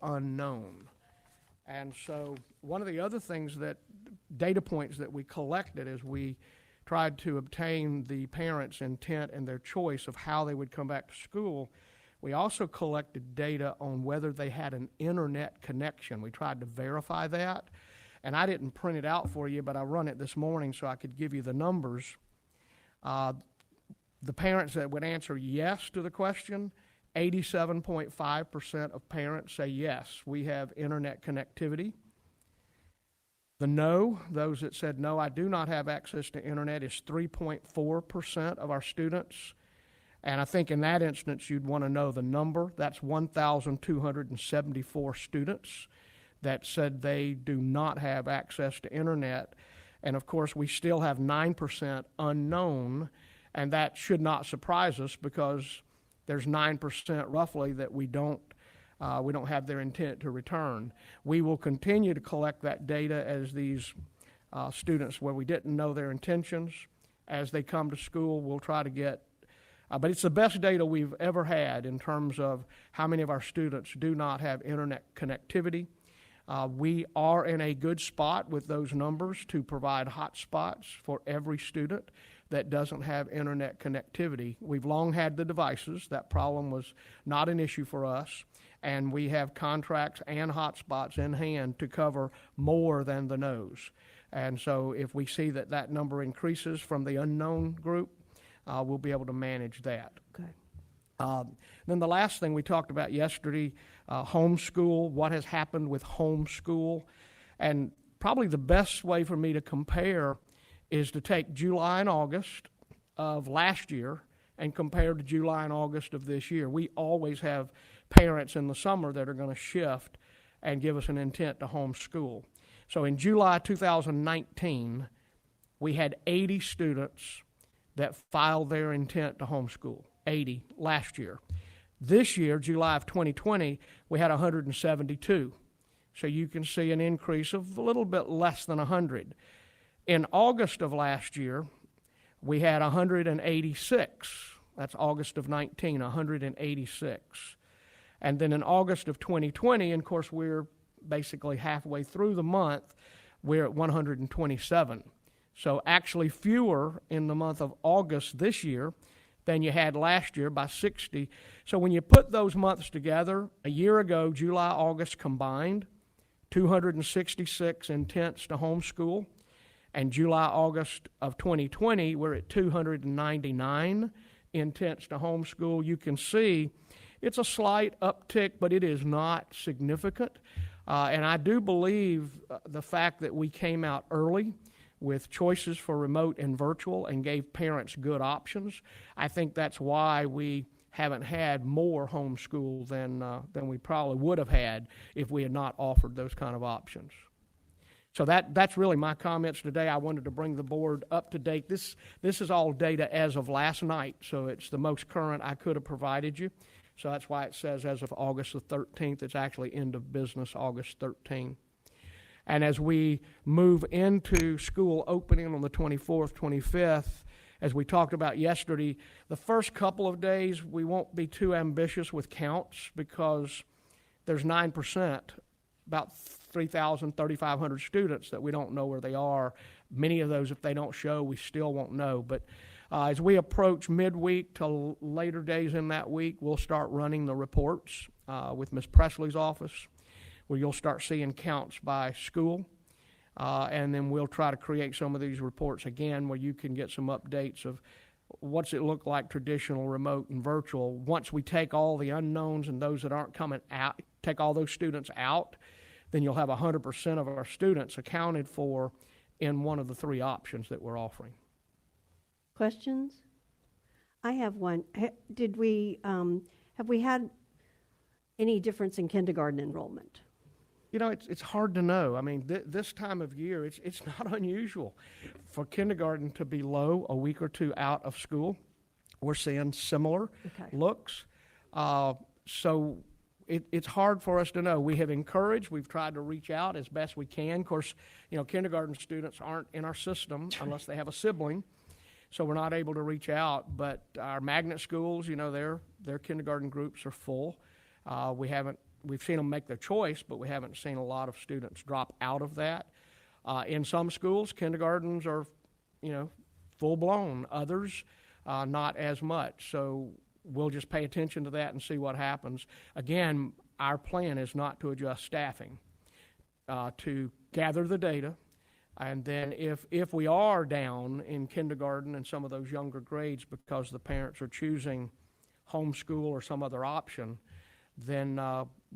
unknown. And so one of the other things that, data points that we collected as we tried to obtain the parents' intent and their choice of how they would come back to school, we also collected data on whether they had an internet connection. We tried to verify that. And I didn't print it out for you, but I run it this morning so I could give you the numbers. The parents that would answer yes to the question, 87.5% of parents say yes, we have internet connectivity. The no, those that said no, I do not have access to internet, is 3.4% of our students. And I think in that instance, you'd want to know the number. That's 1,274 students that said they do not have access to internet. And of course, we still have 9% unknown, and that should not surprise us because there's 9% roughly that we don't have their intent to return. We will continue to collect that data as these students where we didn't know their intentions, as they come to school, we'll try to get, but it's the best data we've ever had in terms of how many of our students do not have internet connectivity. We are in a good spot with those numbers to provide hotspots for every student that doesn't have internet connectivity. We've long had the devices. That problem was not an issue for us. And we have contracts and hotspots in hand to cover more than the no's. And so if we see that that number increases from the unknown group, we'll be able to manage that. Okay. Then the last thing we talked about yesterday, homeschool, what has happened with homeschool. And probably the best way for me to compare is to take July and August of last year and compare to July and August of this year. We always have parents in the summer that are going to shift and give us an intent to homeschool. So in July 2019, we had 80 students that filed their intent to homeschool, 80 last year. This year, July of 2020, we had 172. So you can see an increase of a little bit less than 100. In August of last year, we had 186. That's August of 19, 186. And then in August of 2020, and of course we're basically halfway through the month, we're at 127. So actually fewer in the month of August this year than you had last year by 60. So when you put those months together, a year ago, July, August combined, 266 intents to homeschool. And July, August of 2020, we're at 299 intents to homeschool. You can see it's a slight uptick, but it is not significant. And I do believe the fact that we came out early with choices for remote and virtual and gave parents good options, I think that's why we haven't had more homeschool than we probably would have had if we had not offered those kind of options. So that's really my comments today. I wanted to bring the board up to date. This is all data as of last night, so it's the most current I could have provided you. So that's why it says as of August the 13th. It's actually end of business August 13th. And as we move into school opening on the 24th, 25th, as we talked about yesterday, the first couple of days we won't be too ambitious with counts because there's 9%, about 3,000, 3,500 students that we don't know where they are. Many of those, if they don't show, we still won't know. But as we approach midweek to later days in that week, we'll start running the reports with Ms. Presley's office, where you'll start seeing counts by school. And then we'll try to create some of these reports again where you can get some updates of what's it look like traditional, remote, and virtual. Once we take all the unknowns and those that aren't coming out, take all those students out, then you'll have 100% of our students accounted for in one of the three options that we're offering. Questions? I have one. Have we had any difference in kindergarten enrollment? You know, it's hard to know. I mean, this time of year, it's not unusual for kindergarten to be low a week or two out of school. We're seeing similar looks. So it's hard for us to know. We have encouraged, we've tried to reach out as best we can. Of course, you know, kindergarten students aren't in our system unless they have a sibling, so we're not able to reach out. But our magnet schools, you know, their kindergarten groups are full. We haven't we've seen them make their choice, but we haven't seen a lot of students drop out of that. In some schools, kindergartens are, full-blown. Others, not as much. So we'll just pay attention to that and see what happens. Again, our plan is not to adjust staffing, to gather the data, and then if we are down in kindergarten and some of those younger grades because the parents are choosing homeschool or some other option, then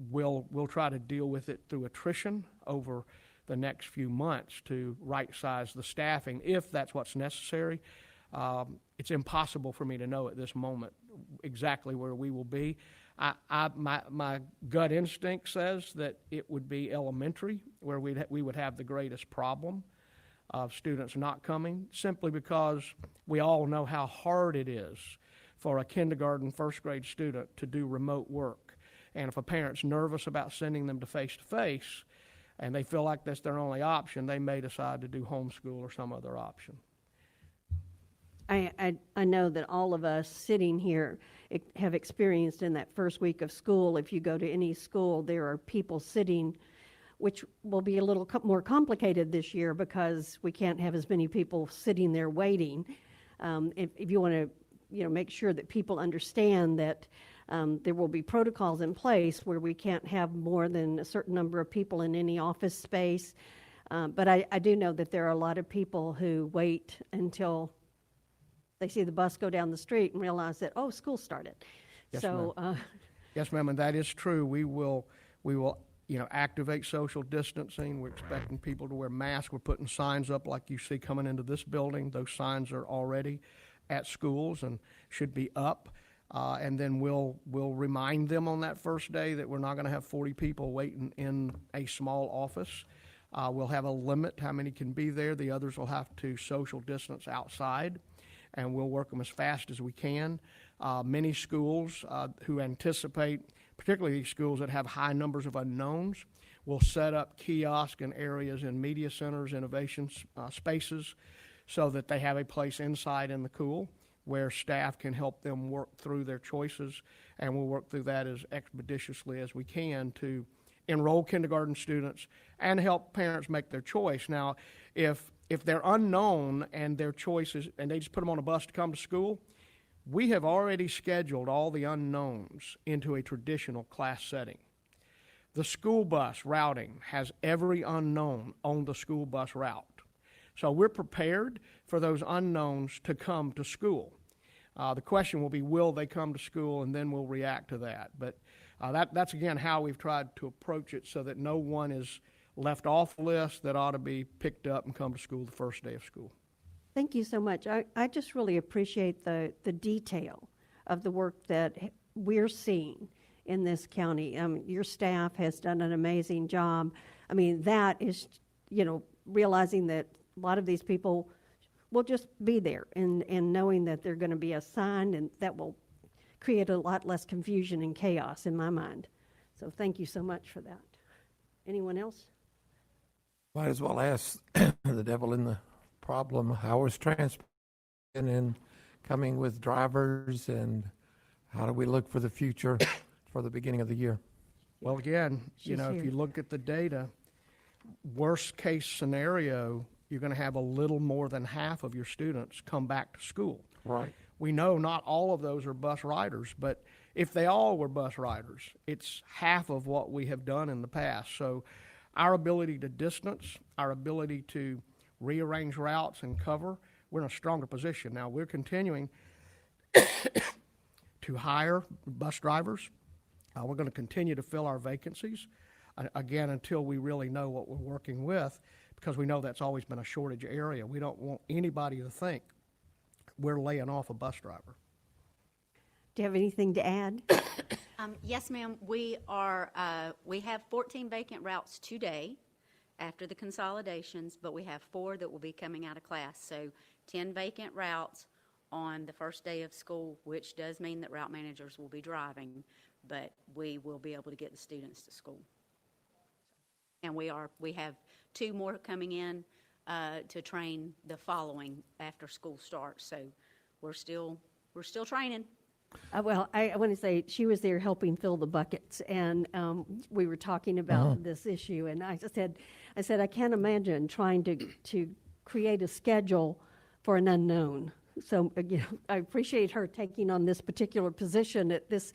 we'll try to deal with it through attrition over the next few months to right-size the staffing, if that's what's necessary. It's impossible for me to know at this moment exactly where we will be. My gut instinct says that it would be elementary where we would have the greatest problem of students not coming, simply because we all know how hard it is for a kindergarten, first grade student to do remote work. And if a parent's nervous about sending them to face-to-face and they feel like that's their only option, they may decide to do homeschool or some other option. I know that all of us sitting here have experienced in that first week of school, if you go to any school, there are people sitting, which will be a little more complicated this year because we can't have as many people sitting there waiting. If you want to make sure that people understand that there will be protocols in place where we can't have more than a certain number of people in any office space. But I do know that there are a lot of people who wait until they see the bus go down the street and realize that, oh, school started. Yes, So, ma'am. Yes, ma'am, and that is true. We will activate social distancing. We're expecting people to wear masks. We're putting signs up like you see coming into this building. Those signs are already at schools and should be up. And then we'll remind them on that first day that we're not going to have 40 people waiting in a small office. We'll have a limit how many can be there. The others will have to social distance outside, and we'll work them as fast as we can. Many schools who anticipate, particularly these schools that have high numbers of unknowns, will set up kiosk and areas in media centers, innovation spaces, so that they have a place inside in the cool where staff can help them work through their choices, and we'll work through that as expeditiously as we can to enroll kindergarten students and help parents make their choice. Now, if they're unknown and their choices, and they just put them on a bus to come to school, we have already scheduled all the unknowns into a traditional class setting. The school bus routing has every unknown on the school bus route. So we're prepared for those unknowns to come to school. The question will be, will they come to school, and then we'll react to that. But that's, again, how we've tried to approach it so that no one is left off the list that ought to be picked up and come to school the first day of school. thank you so much. I just really appreciate the detail of the work that we're seeing in this county. Your staff has done an amazing job. I mean, that is, realizing that a lot of these people will just be there and knowing that they're going to be assigned, and that will create a lot less confusion and chaos in my mind. So thank you so much for that. Anyone else? Might as well ask the devil in the problem. How is transport and coming with drivers, and how do we look for the future for the beginning of the year? Well, again, She's if here. you look at the data, worst case scenario, you're going to have a little more than half of your students come back to school. Right. We know not all of those are bus riders, but if they all were bus riders, it's half of what we have done in the past. So our ability to distance, our ability to rearrange routes and cover, we're in a stronger position. Now, we're continuing to hire bus drivers. We're going to continue to fill our vacancies, again, until we really know what we're working with, because we know that's always been a shortage area. We don't want anybody to think we're laying off a bus driver. Do you have anything to add? Yes, ma'am. We have 14 vacant routes today after the consolidations, but we have 4 that will be coming out of class. So 10 vacant routes on the first day of school, which does mean that route managers will be driving, but we will be able to get the students to school. And we have 2 more coming in to train the following after school starts. So we're still training. Well, I want to say, she was there helping fill the buckets, and we were talking about this issue, and I said, I can't imagine trying to create a schedule for an unknown. So, I appreciate her taking on this particular position at this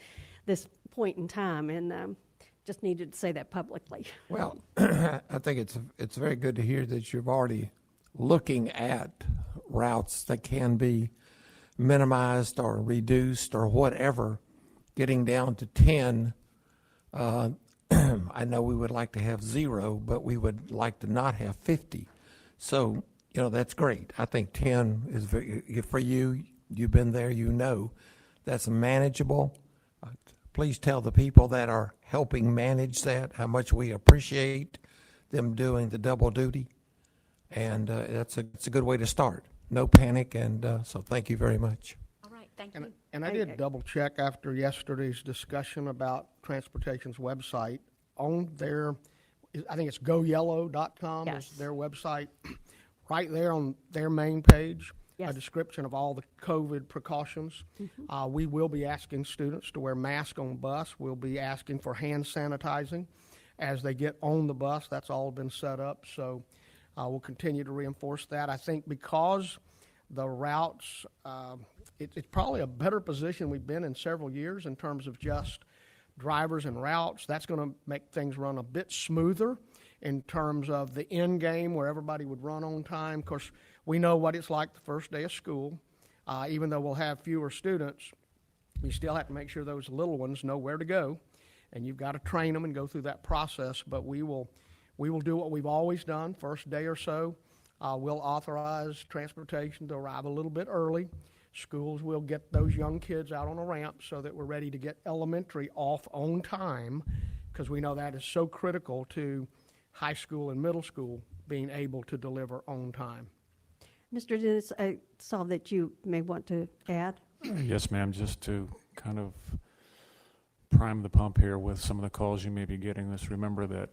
point in time, and just needed to say that publicly. Well, I think it's very good to hear that you've already looking at routes that can be minimized or reduced or whatever, getting down to 10. I know we would like to have 0, but we would like to not have 50. So, that's great. I think 10 is for you. You've been there, that's manageable. Please tell the people that are helping manage that how much we appreciate them doing the double duty. And it's a good way to start. No panic, and so thank you very much. All right, thank you. And I did double check after yesterday's discussion about transportation's website. On their, I think it's goyellow.com Yes. is their website. Right there on their main page, Yes. a description of all the COVID precautions. We will be asking students to wear masks on the bus. We'll be asking for hand sanitizing as they get on the bus. That's all been set up. So we'll continue to reinforce that. I think because the routes, it's probably a better position we've been in several years in terms of just drivers and routes. That's going to make things run a bit smoother in terms of the end game where everybody would run on time. Of course, we know what it's like the first day of school. Even though we'll have fewer students, you still have to make sure those little ones know where to go, and you've got to train them and go through that process. But we will do what we've always done. First day or so, we'll authorize transportation to arrive a little bit early. Schools will get those young kids out on a ramp so that we're ready to get elementary off on time, because we know that is so critical to high school and middle school being able to deliver on time. Mr. Dennis, I saw that you may want to add. Yes, ma'am, just to kind of prime the pump here with some of the calls you may be getting. Let's remember that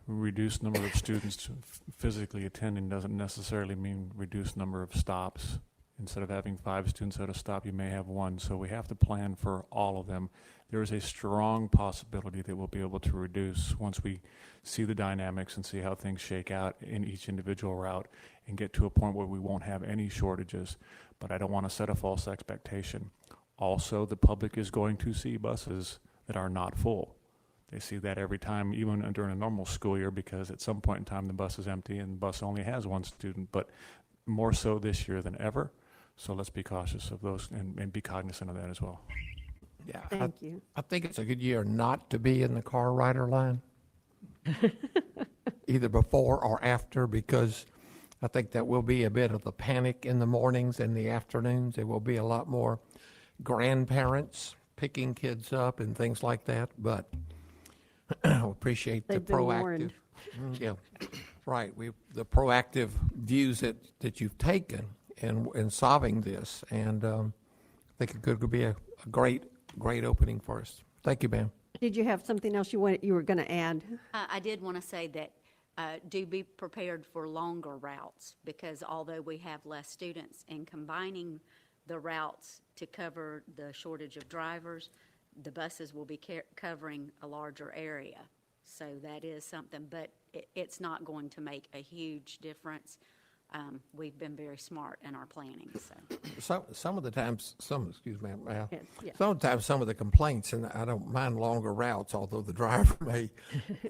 reduced number of students physically attending doesn't necessarily mean reduced number of stops. Instead of having 5 students at a stop, you may have 1. So we have to plan for all of them. There is a strong possibility that we'll be able to reduce once we see the dynamics and see how things shake out in each individual route and get to a point where we won't have any shortages. But I don't want to set a false expectation. Also, the public is going to see buses that are not full. They see that every time, even during a normal school year, because at some point in time the bus is empty and the bus only has 1 student, but more so this year than ever. So let's be cautious of those and be cognizant of that as well. Yeah, Thank you. I think it's a good year not to be in the car rider line, either before or after, because I think that will be a bit of the panic in the mornings and the afternoons. There will be a lot more grandparents picking kids up and things like that, but I appreciate the They've been proactive. warned. Yeah, right. The proactive views that you've taken in solving this, and I think it could be a great opening for us. Thank you, ma'am. Did you have something else you were going to add? I did want to say that do be prepared for longer routes, because although we have less students, and combining the routes to cover the shortage of drivers, the buses will be covering a larger area. So that is something, but it's not going to make a huge difference. We've been very smart in our planning, so. Some of the times, excuse me, Al. Yes, yes. Sometimes some of the complaints, and I don't mind longer routes, although the driver may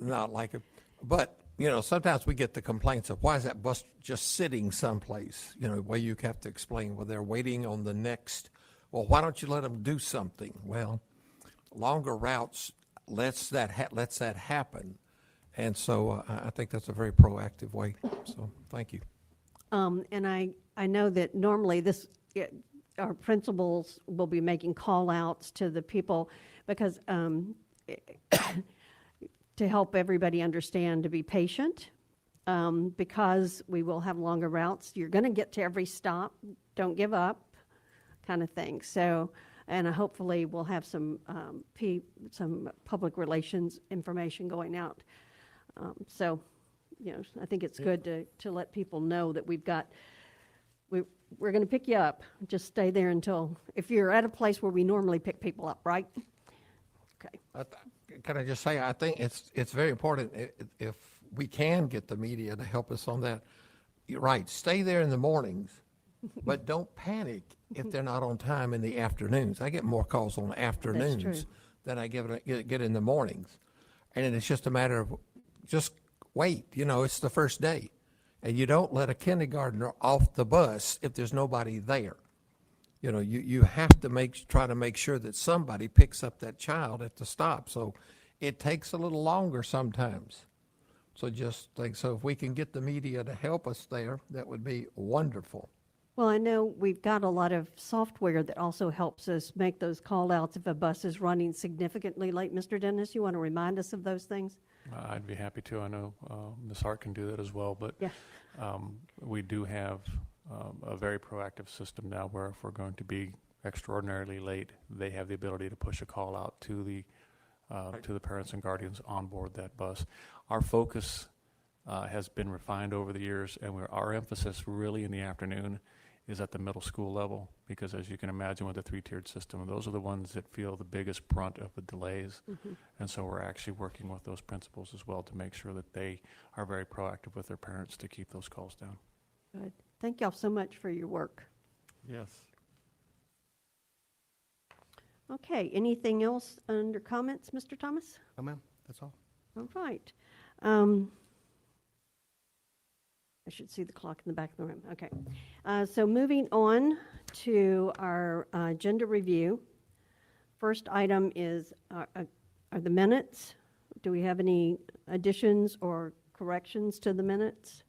not like it. But, sometimes we get the complaints of, why is that bus just sitting someplace? Where you have to explain, well, they're waiting on the next, well, why don't you let them do something? Well, longer routes lets that happen. And so I think that's a very proactive way. So thank you. And I know that normally our principals will be making call-outs to the people, because to help everybody understand to be patient, because we will have longer routes. You're going to get to every stop. Don't give up, kind of thing. So, and hopefully we'll have some public relations information going out. So, I think it's good to let people know that we're we're going to pick you up. Just stay there until, if you're at a place where we normally pick people up, right? Okay. Can I just say, I think it's very important if we can get the media to help us on that. You're right, stay there in the mornings, but don't panic if they're not on time in the afternoons. I get more calls on afternoons than I get in the mornings. And it's just a matter of just wait, it's the first day. And you don't let a kindergartner off the bus if there's nobody there. You have to try to make sure that somebody picks up that child at the stop. So it takes a little longer sometimes. So just think, so if we can get the media to help us there, that would be wonderful. Well, I know we've got a lot of software that also helps us make those call-outs if a bus is running significantly late. Mr. Dennis, you want to remind us of those things? I'd be happy to. I know Ms. Hart can do that as well, but Yeah. we do have a very proactive system now where if we're going to be extraordinarily late, they have the ability to push a call out to the parents and guardians on board that bus. Our focus has been refined over the years, and our emphasis really in the afternoon is at the middle school level, because as you can imagine with the three-tiered system, those are the ones that feel the biggest brunt of the delays. And so we're actually working with those principals as well to make sure that they are very proactive with their parents to keep those calls down. Good. Thank y'all so much for your work. Yes. Okay, anything else under comments, Mr. Thomas? Oh, ma'am, that's all. All right. I should see the clock in the back of the room. Okay. So moving on to our agenda review. First item is are the minutes. Do we have any additions or corrections to the minutes?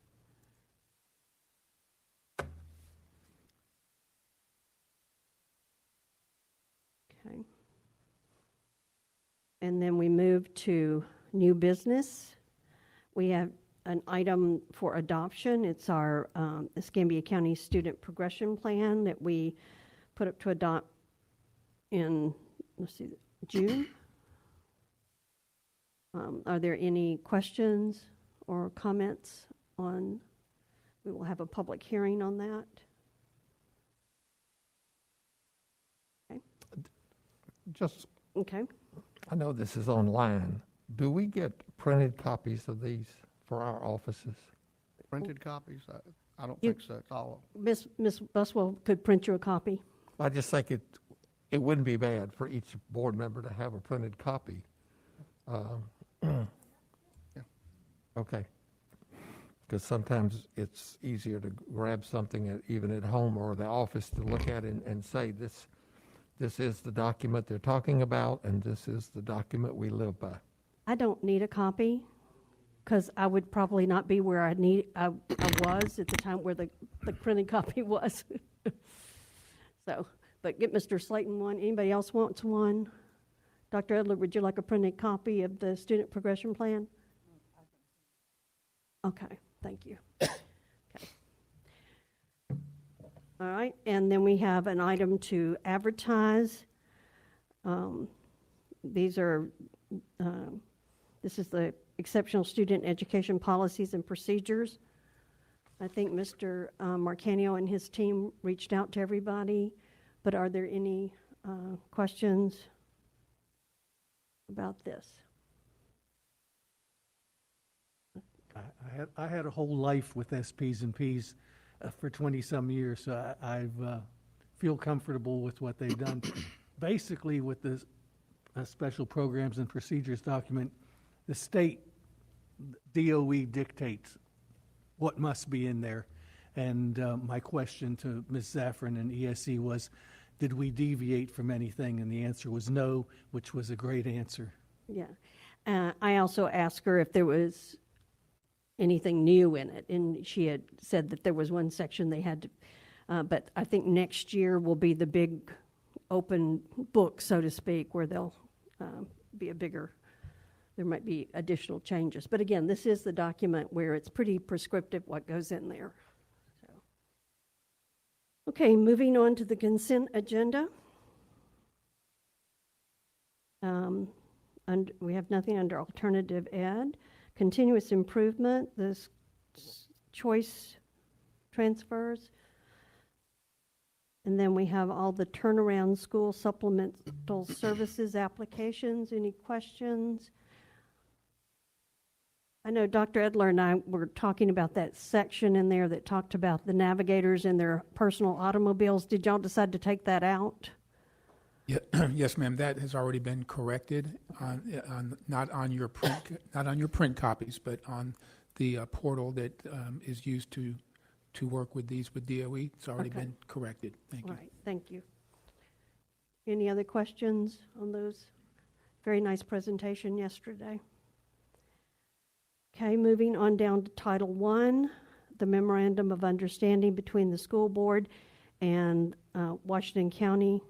Okay. And then we move to new business. We have an item for adoption. It's our Escambia County Student Progression Plan that we put up to adopt in, June. Are there any questions or comments on, we will have a public hearing on that. Okay. Just, Okay. I know this is online. Do we get printed copies of these for our offices? Printed copies? I don't You- think so. It's all, Ms. Buswell could print you a copy. I just think it wouldn't be bad for each board member to have a printed copy. Okay. Because sometimes it's easier to grab something even at home or the office to look at and say, this is the document they're talking about, and this is the document we live by. I don't need a copy, because I would probably not be where I was at the time where the printed copy was. So, but get Mr. Slayton one. Anybody else wants one? Dr. Edler, would you like a printed copy of the student progression plan? Okay, thank you. Okay. All right, and then we have an item to advertise. This is the exceptional student education policies and procedures. I think Mr. Marcanio and his team reached out to everybody, but are there any questions about this? I had a whole life with SPs and Ps for 20-some years, so I feel comfortable with what they've done. Basically, with the special programs and procedures document, the state DOE dictates what must be in there. And my question to Ms. Zaffron and ESE was, did we deviate from anything? And the answer was no, which was a great answer. Yeah. I also asked her if there was anything new in it, and she had said that there was one section they had to, but I think next year will be the big open book, so to speak, where they'll be a bigger, there might be additional changes. But again, this is the document where it's pretty prescriptive what goes in there. So. Okay, moving on to the consent agenda. And we have nothing under alternative ed. Continuous improvement, this choice transfers. And then we have all the turnaround school supplemental services applications. Any questions? I know Dr. Edler and I were talking about that section in there that talked about the navigators and their personal automobiles. Did y'all decide to take that out? Yeah, yes, ma'am, that has already been corrected not on your print copies, but on the portal that is used to work with these with DOE. It's already Okay. been corrected. Thank All you. right, thank you. Any other questions on those? Very nice presentation yesterday. Okay, moving on down to Title I, the Memorandum of Understanding between the school board and Washington County,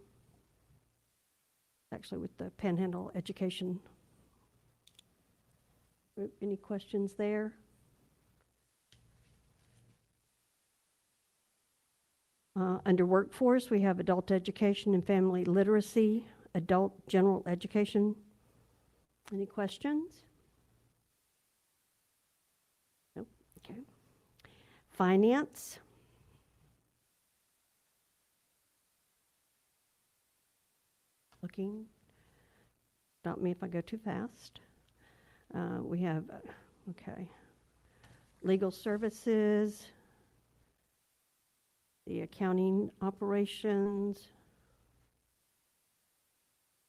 actually with the Panhandle Education Group. Any questions there? Under workforce, we have adult education and family literacy, adult general education. Any questions? Nope, okay. Finance. Looking, stop me if I go too fast. We have, okay. Legal services, the accounting operations,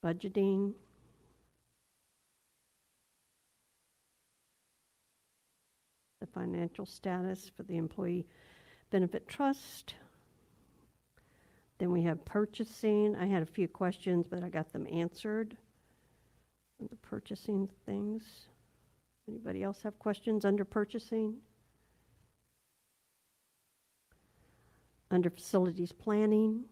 budgeting, the financial status for the employee benefit trust. Then we have purchasing. I had a few questions, but I got them answered. The purchasing things. Anybody else have questions under purchasing? Under facilities planning.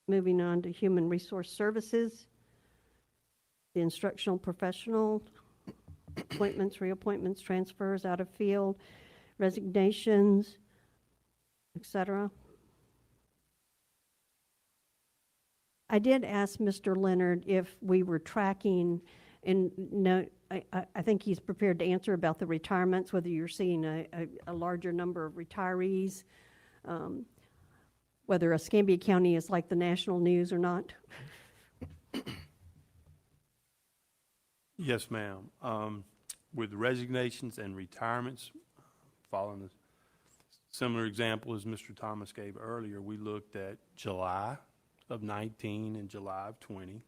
Moving on to human resource services, the instructional professional, appointments, reappointments, transfers out of field, resignations, etc. I did ask Mr. Leonard if we were tracking, and no, I think he's prepared to answer about the retirements, whether you're seeing a larger number of retirees, whether Escambia County is like the national news or not. Yes, ma'am. With resignations and retirements, following a similar example as Mr. Thomas gave earlier, we looked at July of 19 and July of 20.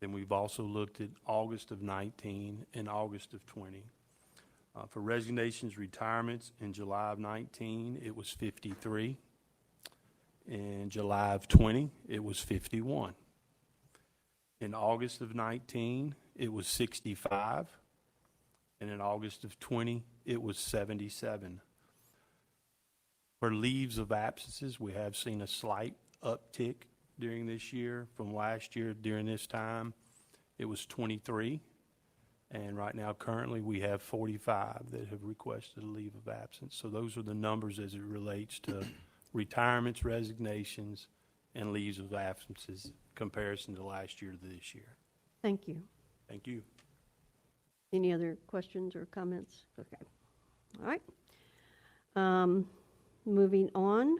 Then we've also looked at August of 19 and August of 20. For resignations, retirements, in July of 19, it was 53. In July of 20, it was 51. In August of 19, it was 65. And in August of 20, it was 77. For leaves of absences, we have seen a slight uptick during this year. From last year during this time, it was 23. And right now, currently, we have 45 that have requested a leave of absence. So those are the numbers as it relates to retirements, resignations, and leaves of absences comparison to last year to this year. Thank you. Thank you. Any other questions or comments? Okay. All right. Moving on.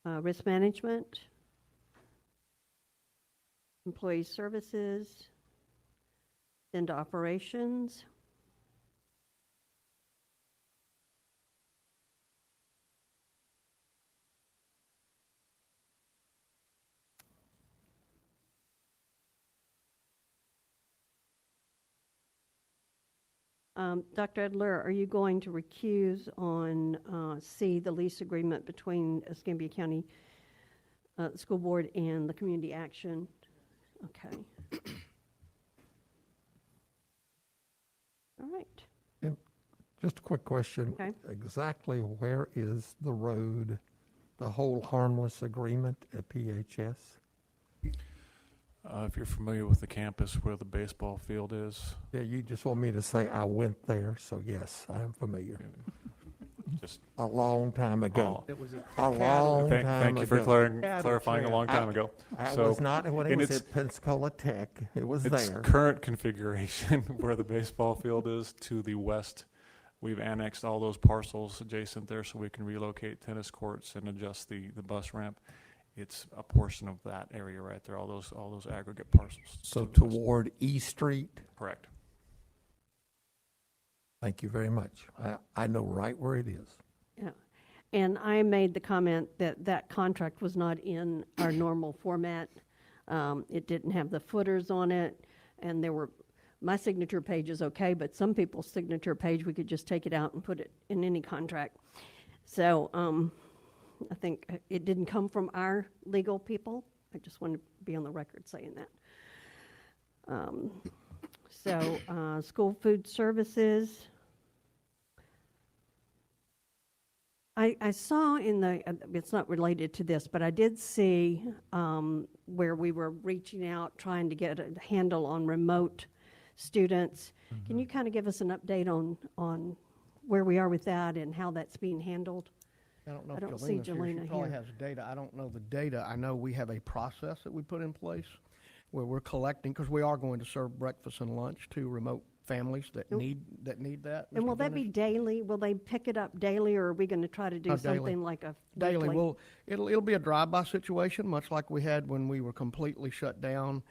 Risk management, employee services, into operations. Dr. Edler, are you going to recuse on C, the lease agreement between Escambia County School Board and the Community Action? Okay. All right. Just a quick question. Okay. Exactly where is the road, the whole harmless agreement at PHS? If you're familiar with the campus where the baseball field is, Yeah, you just want me to say I went there, so yes, I am familiar. just, A long time ago. It was a A long thank, time thank you for ago. clarifying a long time ago. I So, was not when it and was it's- at Pensacola Tech. It was Its there. current configuration, where the baseball field is to the west, we've annexed all those parcels adjacent there so we can relocate tennis courts and adjust the bus ramp. It's a portion of that area right there, all those aggregate parcels. So to the west. toward E Street. Correct. Thank you very much. I know right where it is. Yeah. And I made the comment that that contract was not in our normal format. It didn't have the footers on it, and there were, my signature page is okay, but some people's signature page, we could just take it out and put it in any contract. So I think it didn't come from our legal people. I just want to be on the record saying that. School food services. I saw in the, it's not related to this, but I did see where we were reaching out, trying to get a handle on remote students. Can you kind of give us an update on where we are with that and how that's being handled? I don't know I if don't see Jelena's here. Jelena She probably here. has data. I don't know the data. I know we have a process that we put in place where we're collecting, because we are going to serve breakfast and lunch to remote families that Yep. need that. And Mr. will that be Dennis? daily? Will they pick it up daily, or are we going to try to do Oh, daily. something like a Daily, weekly? well, it'll be a drive-by situation, much like we had when we were completely shut down.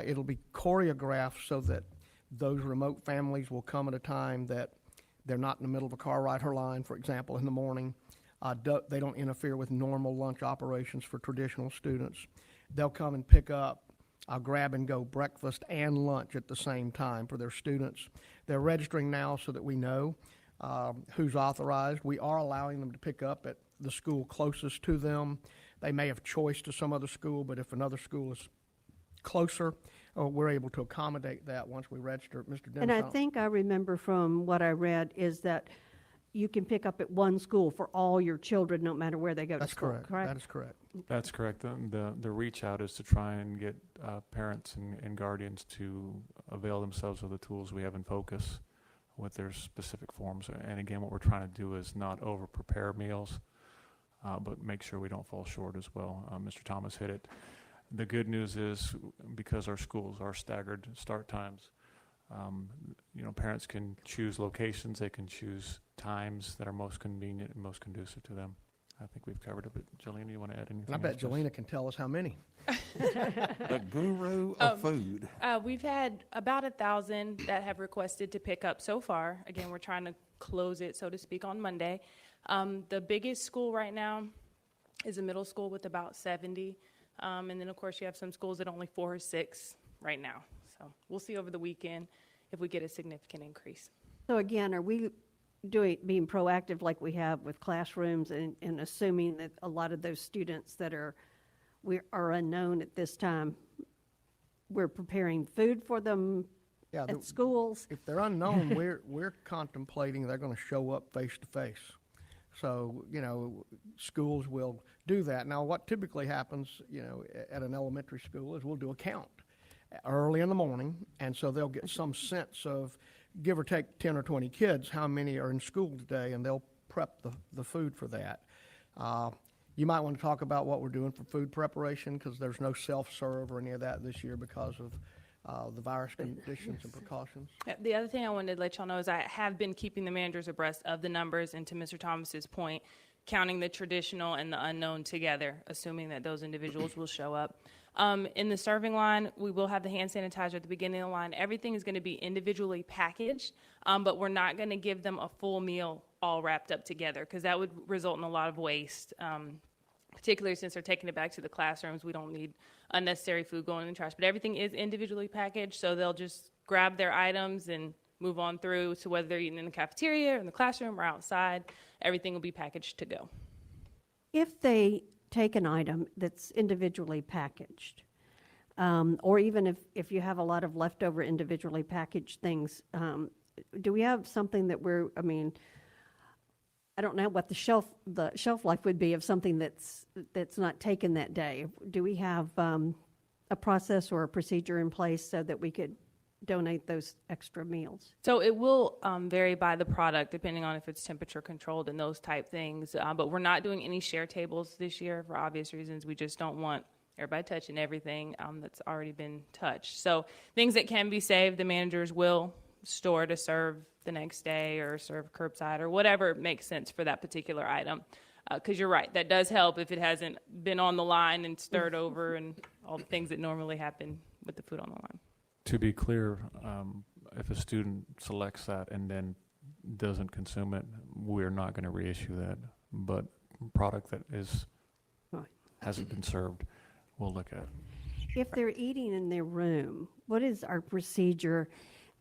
It'll be choreographed so that those remote families will come at a time that they're not in the middle of a car ride or line, for example, in the morning. They don't interfere with normal lunch operations for traditional students. They'll come and pick up grab and go breakfast and lunch at the same time for their students. They're registering now so that we know who's authorized. We are allowing them to pick up at the school closest to them. They may have choice to some other school, but if another school is closer, we're able to accommodate that once we register. Mr. Dennis? And I think I remember from what I read is that you can pick up at one school for all your children, no matter where they go to That's school, correct. correct? That is correct. That's correct. The reach out is to try and get parents and guardians to avail themselves of the tools we have in focus with their specific forms. And again, what we're trying to do is not over-prepare meals, but make sure we don't fall short as well. Mr. Thomas hit it. The good news is, because our schools are staggered start times, parents can choose locations, they can choose times that are most convenient and most conducive to them. I think we've covered it, but Jelena, you want to add anything? And I bet else to this? Jelena can tell us how many. The guru of food. We've had about 1,000 that have requested to pick up so far. Again, we're trying to close it, so to speak, on Monday. The biggest school right now is a middle school with about 70. And then, of course, you have some schools that only 4 or 6 right now. So we'll see over the weekend if we get a significant increase. So again, are we being proactive like we have with classrooms and assuming that a lot of those students that are unknown at this time, we're preparing food for them Yeah, at schools? if they're unknown, we're contemplating they're going to show up face to face. So, schools will do that. Now, what typically happens, at an elementary school is we'll do a count early in the morning, and so they'll get some sense of, give or take 10 or 20 kids, how many are in school today, and they'll prep the food for that. You might want to talk about what we're doing for food preparation, because there's no self-serve or any of that this year because of the virus conditions and precautions. The other thing I wanted to let y'all know is I have been keeping the managers abreast of the numbers, and to Mr. Thomas's point, counting the traditional and the unknown together, assuming that those individuals will show up. In the serving line, we will have the hand sanitizer at the beginning of the line. Everything is going to be individually packaged, but we're not going to give them a full meal all wrapped up together, because that would result in a lot of waste. Particularly since they're taking it back to the classrooms, we don't need unnecessary food going in the trash. But everything is individually packaged, so they'll just grab their items and move on through to whether they're eating in the cafeteria, or in the classroom, or outside. Everything will be packaged to go. If they take an item that's individually packaged, or even if you have a lot of leftover individually packaged things, do we have something that I don't know what the shelf life would be of something that's not taken that day. Do we have a process or a procedure in place so that we could donate those extra meals? So it will vary by the product, depending on if it's temperature controlled and those type things. But we're not doing any share tables this year for obvious reasons. We just don't want everybody touching everything that's already been touched. So things that can be saved, the managers will store to serve the next day or serve curbside or whatever makes sense for that particular item. Because you're right, that does help if it hasn't been on the line and stirred over and all the things that normally happen with the food on the line. To be clear, if a student selects that and then doesn't consume it, we're not going to reissue that. But product that Right. hasn't been served, we'll look at. If they're eating in their room, what is our procedure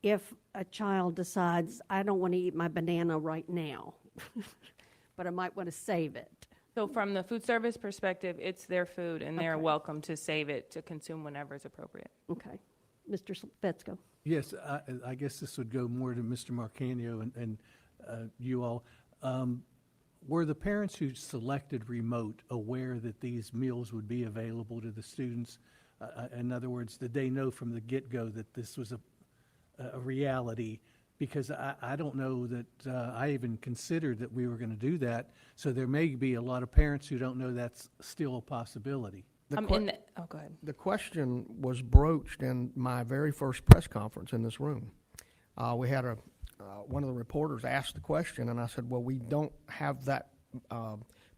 if a child decides, I don't want to eat my banana right now, but I might want to save it? So from the food service perspective, it's their food and they're Okay. welcome to save it to consume whenever it's appropriate. Okay. Mr. Fetzko? Yes, I guess this would go more to Mr. Marcanio and you all. Were the parents who selected remote aware that these meals would be available to the students? In other words, did they know from the get-go that this was a reality? Because I don't know that I even considered that we were going to do that. So there may be a lot of parents who don't know that's still a possibility. The Oh, go ahead. The question was broached in my very first press conference in this room. We had one of the reporters asked the question, and I said, well, we don't have that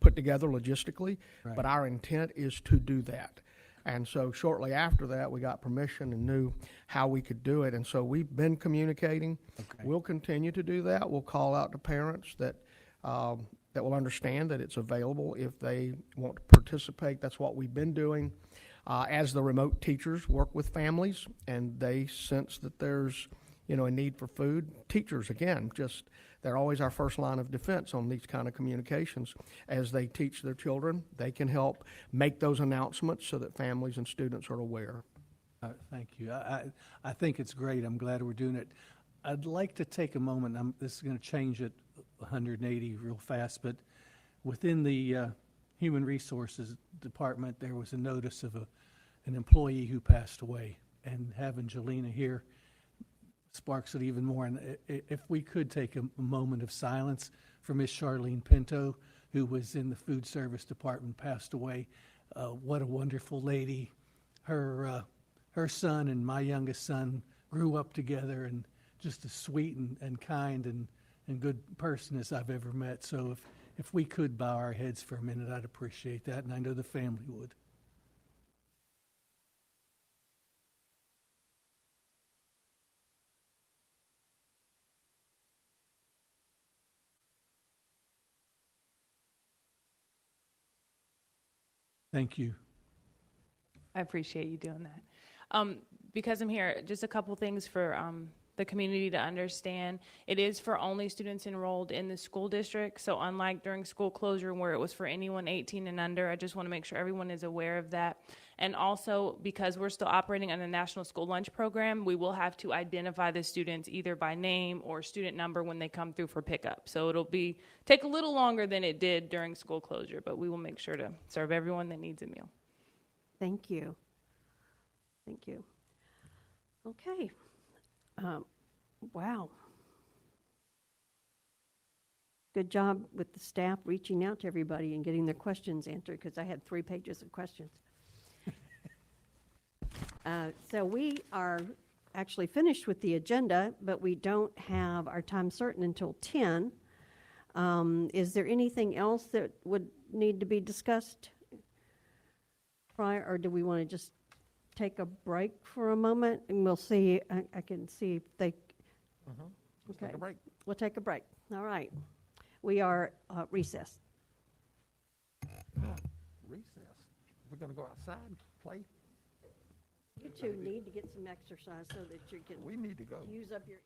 put together logistically, Right. but our intent is to do that. And so shortly after that, we got permission and knew how we could do it. And so we've been communicating. Okay. We'll continue to do that. We'll call out to parents that will understand that it's available if they want to participate. That's what we've been doing. As the remote teachers work with families and they sense that there's, a need for food, teachers, again, they're always our first line of defense on these kind of communications. As they teach their children, they can help make those announcements so that families and students are aware. Thank you. I think it's great. I'm glad we're doing it. I'd like to take a moment. This is going to change it 180 real fast, but within the Human Resources Department, there was a notice of an employee who passed away, and having Jelena here sparks it even more. And if we could take a moment of silence for Miss Charlene Pinto, who was in the Food Service Department, passed away. What a wonderful lady. Her son and my youngest son grew up together, and just as sweet and kind and good person as I've ever met. So if we could bow our heads for a minute, I'd appreciate that, and I know the family would. Thank you. I appreciate you doing that. Because I'm here, just a couple things for the community to understand. It is for only students enrolled in the school district. So unlike during school closure where it was for anyone 18 and under, I just want to make sure everyone is aware of that. And also, because we're still operating on the National School Lunch Program, we will have to identify the students either by name or student number when they come through for pickup. So it'll take a little longer than it did during school closure, but we will make sure to serve everyone that needs a meal. Thank you. Thank you. Okay. Wow. Good job with the staff reaching out to everybody and getting their questions answered, because I had 3 pages of questions. So we are actually finished with the agenda, but we don't have our time certain until 10. Is there anything else that would need to be discussed prior, or do we want to just take a break for a moment? And we'll see, I can see if they, Let's okay. take a break. We'll take a break. All right. We are recessed. Recess. We're going to go outside and play. You two need to get some exercise so that you can We need to go. use up your